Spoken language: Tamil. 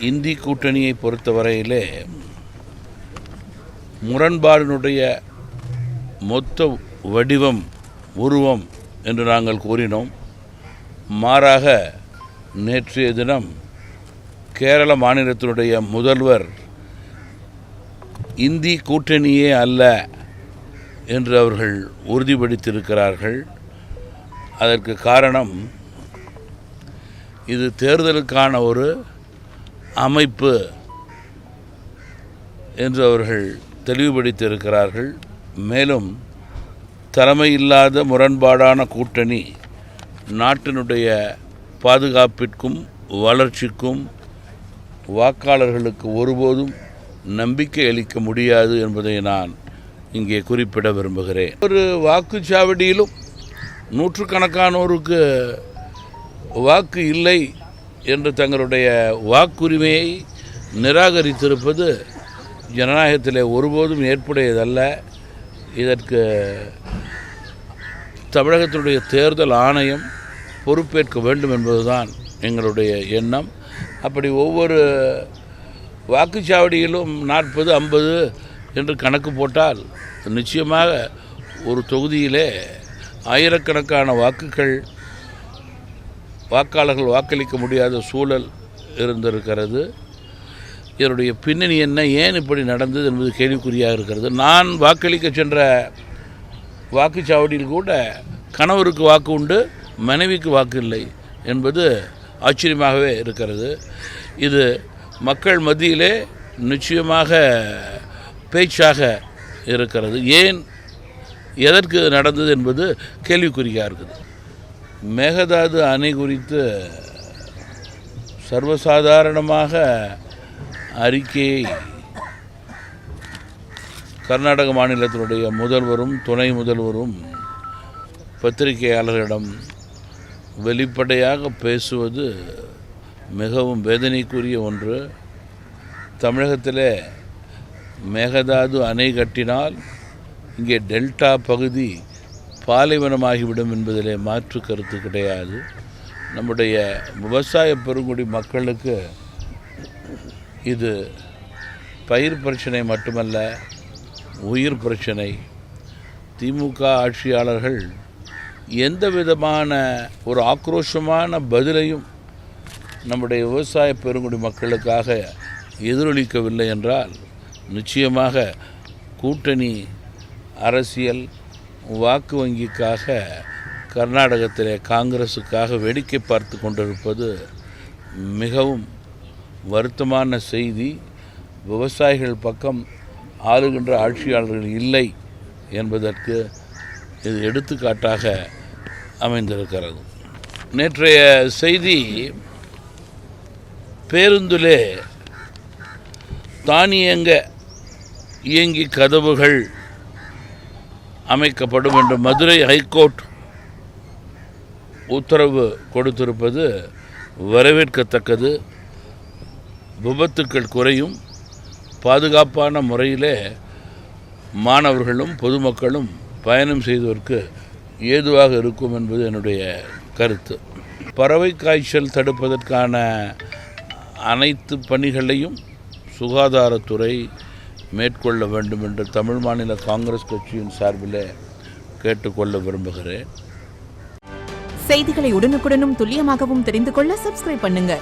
இந்தி கூட்டணியை பொறுத்தவரையிலே முரண்பாடினுடைய மொத்த வடிவம் உருவம் என்று நாங்கள் கூறினோம். மாறாக நேற்றைய தினம் கேரள மாநிலத்தினுடைய முதல்வர் இந்தி கூட்டணியே அல்ல என்று அவர்கள் உறுதிப்படுத்தியிருக்கிறார்கள். அதற்கு காரணம், இது தேர்தலுக்கான ஒரு அமைப்பு என்று அவர்கள் தெளிவுபடுத்தியிருக்கிறார்கள். மேலும் தலைமையில்லாத முரண்பாடான கூட்டணி நாட்டினுடைய பாதுகாப்பிற்கும் வளர்ச்சிக்கும் வாக்காளர்களுக்கு ஒருபோதும் நம்பிக்கை அளிக்க முடியாது என்பதை நான் இங்கே குறிப்பிட விரும்புகிறேன். ஒரு வாக்குச்சாவடியிலும் நூற்றுக்கணக்கானோருக்கு வாக்கு இல்லை என்று தங்களுடைய வாக்குரிமையை நிராகரித்திருப்பது ஜனநாயகத்திலே ஒருபோதும் ஏற்புடையதல்ல. இதற்கு தமிழகத்தினுடைய தேர்தல் ஆணையம் பொறுப்பேற்க வேண்டும் என்பதுதான் எங்களுடைய எண்ணம். அப்படி ஒவ்வொரு வாக்குச்சாவடியிலும் 40-50 என்று கணக்கு போட்டால் நிச்சயமாக ஒரு தொகுதியிலே ஆயிரக்கணக்கான வாக்காளர்கள் வாக்களிக்க முடியாத சூழல் இருந்திருக்கிறது. இதனுடைய பின்னணி என்ன, ஏன் இப்படி நடந்தது என்பது கேள்விக்குறியாக இருக்கிறது. நான் வாக்களிக்க சென்ற வாக்குச்சாவடியில் கூட கணவருக்கு வாக்கு உண்டு, மனைவிக்கு வாக்கு இல்லை என்பது ஆச்சரியமாகவே இருக்கிறது. இது மக்கள் மத்தியிலே நிச்சயமாக பேச்சாக இருக்கிறது. ஏன், எதற்கு நடந்தது என்பது கேள்விக்குறியாக இருக்குது. மேகதாது அணை குறித்து சர்வசாதாரணமாக அறிக்கையை கர்நாடக மாநிலத்தினுடைய முதல்வரும் துணை முதல்வரும் பத்திரிகையாளர்களிடம் வெளிப்படையாக பேசுவது மிகவும் வேதனைக்குரிய ஒன்று. தமிழகத்திலே மேகதாது அணை கட்டினால் இங்கே டெல்டா பகுதி பாலைவனமாகிவிடும் என்பதிலே மாற்று கருத்து கிடையாது. நம்முடைய விவசாய பெருங்குடி மக்களுக்கு இது பயிர் பிரச்சனை மட்டுமல்ல, உயிர் பிரச்சனை. திமுக ஆட்சியாளர்கள் எந்த விதமான ஒரு ஆக்ரோஷமான பதிலையும் நம்முடைய விவசாய பெருங்குடி மக்களுக்காக எதிரொலிக்கவில்லை என்றால் நிச்சயமாக கூட்டணி அரசியல் வாக்கு வங்கிக்காக கர்நாடகத்திலே காங்கிரஸுக்காக வேடிக்கை பார்த்து கொண்டிருப்பது மிகவும் வருத்தமான செய்தி. விவசாயிகள் பக்கம் ஆளுகின்ற ஆட்சியாளர்கள் இல்லை என்பதற்கு இது எடுத்துக்காட்டாக அமைந்திருக்கிறது. நேற்றைய செய்தி, பேருந்திலே தானியங்க இயங்கி கதவுகள் அமைக்கப்படும் என்று மதுரை ஹைகோர்ட் உத்தரவு கொடுத்திருப்பது வரவேற்கத்தக்கது. விபத்துக்கள் குறையும், பாதுகாப்பான முறையிலே மாணவர்களும் பொதுமக்களும் பயணம் செய்வதற்கு ஏதுவாக இருக்கும் என்பது என்னுடைய கருத்து. பறவை காய்ச்சல் தடுப்பதற்கான அனைத்து பணிகளையும் சுகாதாரத்துறை மேற்கொள்ள வேண்டும் என்று தமிழ் மாநில காங்கிரஸ் கட்சியின் சார்பில் கேட்டுக்கொள்ள விரும்புகிறேன். செய்திகளை உடனுக்குடனும் துல்லியமாகவும் தெரிந்து கொள்ள சப்ஸ்கிரைப் பண்ணுங்க.